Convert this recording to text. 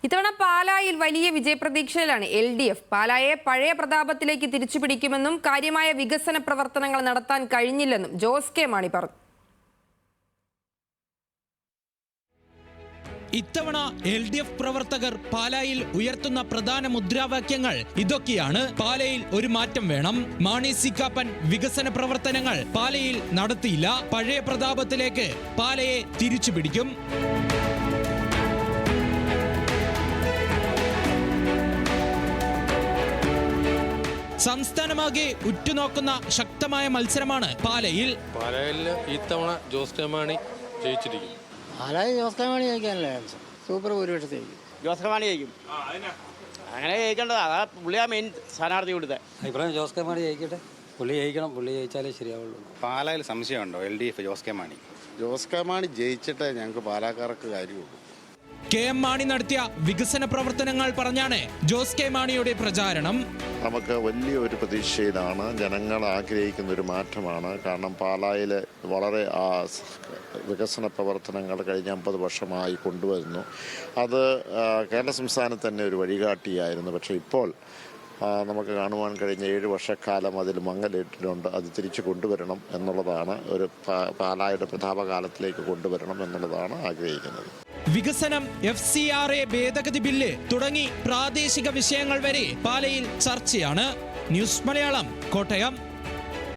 ഇത്തവണ പാലായിൽ വലിയ വിജയപ്രതീക്ഷയിലാണ് LDF. പാലായെ പഴയ പ്രതാപത്തിലേക്ക് തിരിച്ചുപിടിക്കുമെന്നും കാര്യമായ വികസന പ്രവർത്തനങ്ങൾ നടത്താൻ കഴിഞ്ഞില്ലെന്നും ജോസ് കെ മാണി പറഞ്ഞു. ഇത്തവണ LDF പ്രവർത്തകർ പാലായിൽ ഉയർത്തുന്ന പ്രധാന മുദ്രാവാക്യങ്ങൾ ഇതൊക്കെയാണ്. പാലയിൽ ഒരു മാറ്റം വേണം. മാണി സി കാപ്പൻ വികസന പ്രവർത്തനങ്ങൾ പാലയിൽ നടത്തിയില്ല. പഴയ പ്രതാപത്തിലേക്ക് പാലയെ തിരിച്ചുപിടിക്കും. സംസ്ഥാനമാകെ ഉറ്റുനോക്കുന്ന ശക്തമായ മത്സരമാണ് പാലയിൽ. ഇത്തവണ ജോസ് കെ മാണി ജയിച്ചിരിക്കും. പാലായിൽ ജോസ് കെ മാണി ജയിക്കാനല്ലേ സൂപ്പർ ഭൂരിപക്ഷത്തേക്ക് ജോസ് കെ മാണി ജയിക്കും. അങ്ങനെ ജയിക്കേണ്ടത് അതാ പുള്ളിയാ മെയിൻ സ്ഥാനാർത്ഥി കൊടുത്തത്. ഇപ്പോഴും ജോസ് കെ മാണി ജയിക്കട്ടെ. പുള്ളി ജയിക്കണം. പുള്ളി ജയിച്ചാലേ ശരിയാവുള്ളൂ. പാലായിൽ സംശയമുണ്ടോ? LDF ജോസ് കെ മാണി ജയിച്ചിട്ടേ ഞങ്ങൾക്ക് പാലാക്കാർക്ക് കാര്യമുള്ളൂ. KM മാണി നടത്തിയ വികസന പ്രവർത്തനങ്ങൾ പറഞ്ഞാണ് ജോസ് കെ മാണിയുടെ പ്രചാരണം. നമുക്ക് വലിയൊരു പ്രതീക്ഷയിലാണ്. ജനങ്ങൾ ആഗ്രഹിക്കുന്ന ഒരു മാറ്റമാണ്. കാരണം പാലായിൽ വളരെ വികസന പ്രവർത്തനങ്ങൾ കഴിഞ്ഞ 50 വർഷമായി കൊണ്ടുവരുന്നു. അത് കേരള സംസ്ഥാനത്ത് തന്നെ ഒരു വഴികാട്ടിയായിരുന്നു. പക്ഷേ ഇപ്പോൾ നമുക്ക് കാണുവാൻ കഴിഞ്ഞ 7 വർഷക്കാലം അതിൽ മങ്ങലേറ്റിട്ടുണ്ട്. അത് തിരിച്ചു കൊണ്ടുവരണം എന്നുള്ളതാണ്. ഒരു പാലായുടെ പ്രതാപകാലത്തിലേക്ക് കൊണ്ടുവരണം എന്നുള്ളതാണ് ആഗ്രഹിക്കുന്നത്. വികസനം, FCRA ഭേദഗതി ബില്ല് തുടങ്ങി പ്രാദേശിക വിഷയങ്ങൾ വരെ പാലയിൽ ചർച്ചയാണ്. ന്യൂസ് മലയാളം, കോട്ടയം.